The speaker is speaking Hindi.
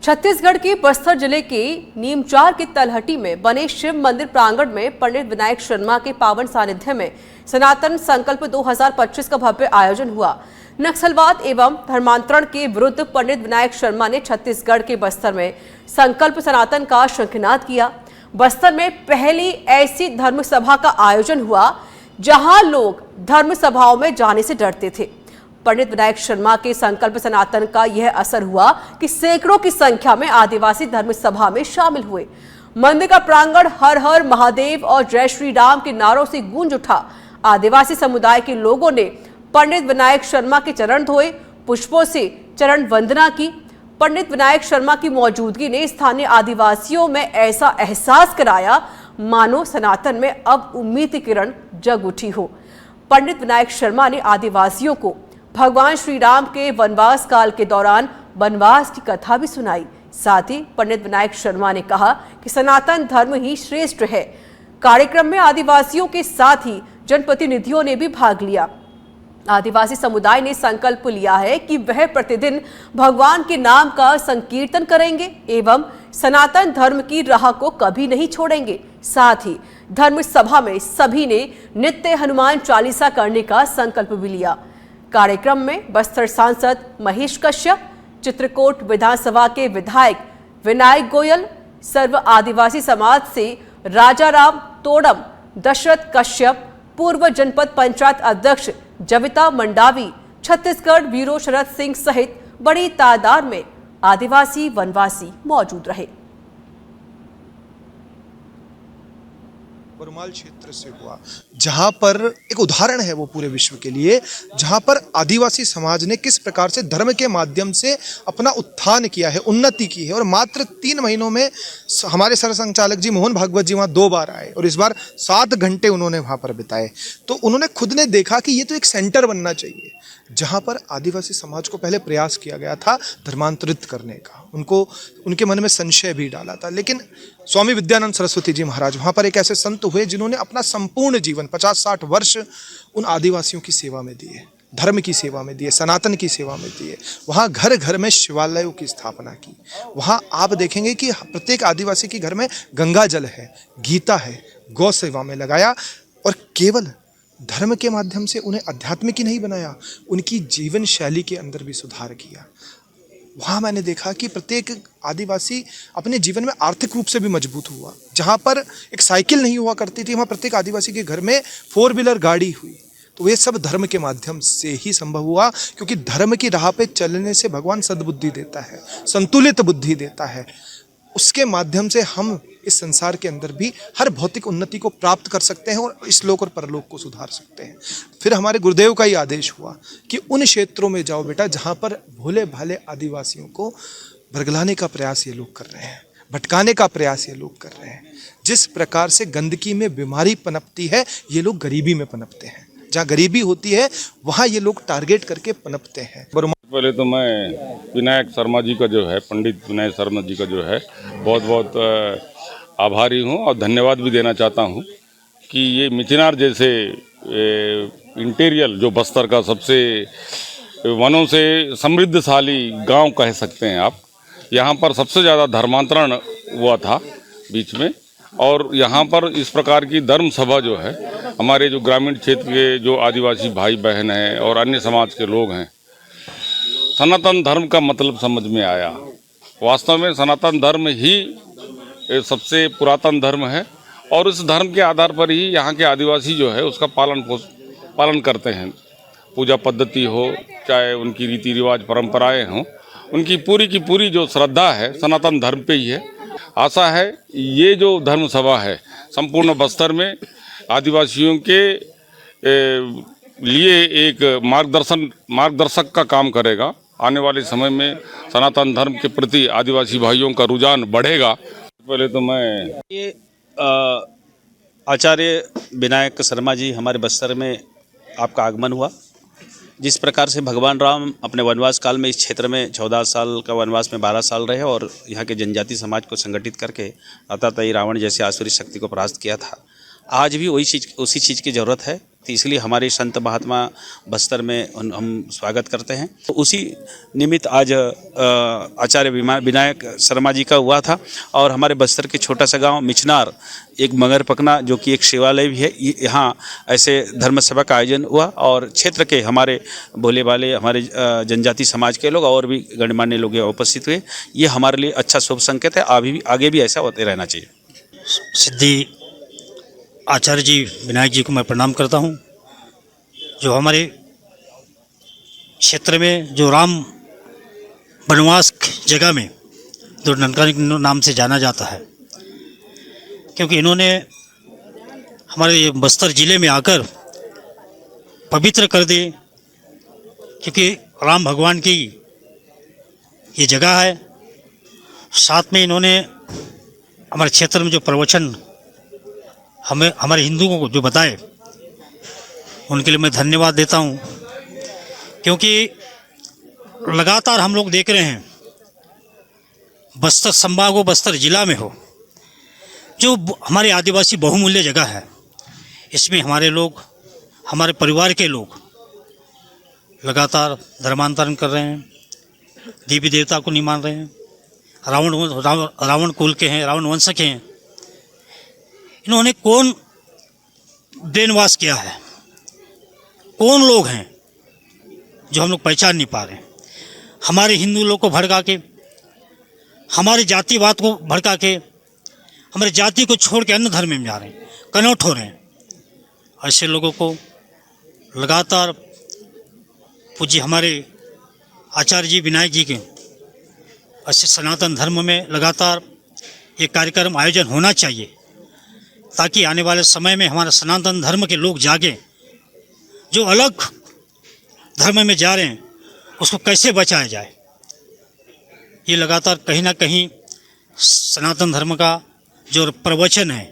छत्तीसगढ़ के बस्तर जिले के नीमचार के तलहटी में बने शिव मंदिर प्रांगण में पंडित विनायक शर्मा के पावन सानिध्य में सनातन संकल्प 2025 का भव्य आयोजन हुआ। नक्सलवाद एवं धर्मांतरण के विरुद्ध पंडित विनायक शर्मा ने छत्तीसगढ़ के बस्तर में संकल्प सनातन का शंखनाद किया। बस्तर में पहली ऐसी धर्म सभा का आयोजन हुआ जहां लोग धर्म सभाओं में जाने से डरते थे। पंडित विनायक शर्मा के संकल्प सनातन का यह असर हुआ कि सैकड़ों की संख्या में आदिवासी धर्म सभा में शामिल हुए। मंदिर का प्रांगण हर हर महादेव और जय श्री राम के नारों से गूंज उठा। आदिवासी समुदाय के लोगों ने पंडित विनायक शर्मा के चरण धोए, पुष्पों से चरण वंदना की। पंडित विनायक शर्मा की मौजूदगी ने स्थानीय आदिवासियों में ऐसा एहसास कराया मानो सनातन में अब उम्मीद की किरण जग उठी हो। पंडित विनायक शर्मा ने आदिवासियों को भगवान श्री राम के वनवास काल के दौरान वनवास की कथा भी सुनाई। साथ ही पंडित विनायक शर्मा ने कहा कि सनातन धर्म ही श्रेष्ठ है। कार्यक्रम में आदिवासियों के साथ ही जनप्रतिनिधियों ने भी भाग लिया। आदिवासी समुदाय ने संकल्प लिया है कि वह प्रतिदिन भगवान के नाम का संकीर्तन करेंगे एवं सनातन धर्म की राह को कभी नहीं छोड़ेंगे। साथ ही धर्म सभा में सभी ने नित्य हनुमान चालीसा करने का संकल्प भी लिया। कार्यक्रम में बस्तर सांसद महेश कश्यप, चित्रकोट विधानसभा के विधायक विनायक गोयल, सर्व आदिवासी समाज से राजाराम तोड़म, दशरथ कश्यप, पूर्व जनपद पंचायत अध्यक्ष जविता मंडावी, छत्तीसगढ़ ब्यूरो शरद सिंह सहित बड़ी तादाद में आदिवासी वनवासी मौजूद रहे। बरमाल क्षेत्र से हुआ, जहां पर एक उदाहरण है वो पूरे विश्व के लिए, जहां पर आदिवासी समाज ने किस प्रकार से धर्म के माध्यम से अपना उत्थान किया है, उन्नति की है। और मात्र 3 महीनों में हमारे सरसंघचालक जी मोहन भागवत जी वहां 2 बार आए और इस बार 7 घंटे उन्होंने वहां पर बिताए। तो उन्होंने खुद ने देखा कि ये तो एक सेंटर बनना चाहिए जहां पर आदिवासी समाज को पहले प्रयास किया गया था धर्मांतरित करने का। उनके मन में संशय भी डाला था, लेकिन स्वामी विद्यानंद सरस्वती जी महाराज वहां पर एक ऐसे संत हुए जिन्होंने अपना संपूर्ण जीवन 50-60 वर्ष उन आदिवासियों की सेवा में दिए, धर्म की सेवा में दिए, सनातन की सेवा में दिए। वहाँ घर घर में शिवालयों की स्थापना की। वहाँ आप देखेंगे कि प्रत्येक आदिवासी के घर में गंगा जल है, गीता है, गौ सेवा में लगाया और केवल धर्म के माध्यम से उन्हें आध्यात्मिक ही नहीं बनाया, उनकी जीवन शैली के अंदर भी सुधार किया। वहाँ मैंने देखा कि प्रत्येक आदिवासी अपने जीवन में आर्थिक रूप से भी मजबूत हुआ। जहाँ पर एक साइकिल नहीं हुआ करती थी, वहाँ प्रत्येक आदिवासी के घर में 4 व्हीलर गाड़ी हुई। तो ये सब धर्म के माध्यम से ही संभव हुआ, क्योंकि धर्म की राह पे चलने से भगवान सद्बुद्धि देता है, संतुलित बुद्धि देता है। उसके माध्यम से हम इस संसार के अंदर भी हर भौतिक उन्नति को प्राप्त कर सकते हैं और इस लोक और परलोक को सुधार सकते हैं। फिर हमारे गुरुदेव का ही आदेश हुआ कि उन क्षेत्रों में जाओ बेटा जहाँ पर भोले भाले आदिवासियों को भरगलाने का प्रयास ये लोग कर रहे हैं, भटकाने का प्रयास ये लोग कर रहे हैं। जिस प्रकार से गंदगी में बीमारी पनपती है, ये लोग गरीबी में पनपते हैं। जहाँ गरीबी होती है वहाँ ये लोग टारगेट करके पनपते हैं। पहले तो मैं विनायक शर्मा जी का जो है, पंडित विनायक शर्मा जी का जो है बहुत बहुत आभारी हूँ और धन्यवाद भी देना चाहता हूँ कि ये मिचनार जैसे इंटीरियर जो बस्तर का सबसे वनों से समृद्धशाली गांव कह सकते हैं आप, यहाँ पर सबसे ज़्यादा धर्मांतरण हुआ था बीच में। और यहाँ पर इस प्रकार की धर्म सभा जो है, हमारे जो ग्रामीण क्षेत्र के जो आदिवासी भाई बहन हैं और अन्य समाज के लोग हैं, सनातन धर्म का मतलब समझ में आया। वास्तव में सनातन धर्म ही सबसे पुरातन धर्म है और इस धर्म के आधार पर ही यहाँ के आदिवासी जो है उसका पालन करते हैं। पूजा पद्धति हो, चाहे उनकी रीति रिवाज परंपराएं हों, उनकी पूरी की पूरी जो श्रद्धा है सनातन धर्म पे ही है। आशा है ये जो धर्म सभा है संपूर्ण बस्तर में आदिवासियों के लिए एक मार्गदर्शक का काम करेगा। आने वाले समय में सनातन धर्म के प्रति आदिवासी भाइयों का रुझान बढ़ेगा। पहले तो मैं ये आचार्य विनायक शर्मा जी हमारे बस्तर में आपका आगमन हुआ। जिस प्रकार से भगवान राम अपने वनवास काल में इस क्षेत्र में 14 साल का वनवास में 12 साल रहे और यहाँ के जनजाति समाज को संगठित करके अतातई रावण जैसे आसुरी शक्ति को परास्त किया था, आज भी उसी चीज़ की ज़रूरत है। तो इसलिए हमारे संत महात्मा बस्तर में हम स्वागत करते हैं। तो उसी निमित्त आज आचार्य विनायक शर्मा जी का हुआ था और हमारे बस्तर के छोटा सा गांव मिचनार एक मगर पकना जो कि एक शिवालय भी है, यहाँ ऐसे धर्म सभा का आयोजन हुआ और क्षेत्र के हमारे भोले भाले हमारे जनजाति समाज के लोग और भी गणमान्य लोग यहाँ उपस्थित हुए। ये हमारे लिए अच्छा शुभ संकेत है। आगे भी ऐसा होते रहना चाहिए। सिद्धि आचार्य जी विनायक जी को मैं प्रणाम करता हूँ, जो हमारे क्षेत्र में जो राम वनवास जगह में जो ननकानी नाम से जाना जाता है, क्योंकि इन्होंने हमारे बस्तर ज़िले में आकर पवित्र कर दी, क्योंकि राम भगवान की ये जगह है। साथ में इन्होंने हमारे क्षेत्र में जो प्रवचन हमें हमारे हिंदुओं को जो बताए, उनके लिए मैं धन्यवाद देता हूँ, क्योंकि लगातार हम लोग देख रहे हैं बस्तर संभाग हो, बस्तर ज़िला में हो, जो हमारे आदिवासी बहुमूल्य जगह है, इसमें हमारे लोग, हमारे परिवार के लोग लगातार धर्मांतरण कर रहे हैं, देवी देवता को नहीं मान रहे हैं, रावण कुल के हैं, रावण वंश के हैं। इन्होंने कौन ब्रेन वॉश किया है, कौन लोग हैं जो हम लोग पहचान नहीं पा रहे हैं। हमारे हिंदू लोग को भड़का के, हमारे जातिवाद को भड़का के, हमारे जाति को छोड़ के अन्य धर्म में जा रहे हैं, कन्वर्ट हो रहे हैं। ऐसे लोगों को लगातार पूज्य हमारे आचार्य जी विनायक जी के ऐसे सनातन धर्म में लगातार ये कार्यक्रम आयोजन होना चाहिए, ताकि आने वाले समय में हमारा सनातन धर्म के लोग जागे। जो अलग धर्म में जा रहे हैं उसको कैसे बचाया जाए, ये लगातार कहीं ना कहीं सनातन धर्म का जो प्रवचन है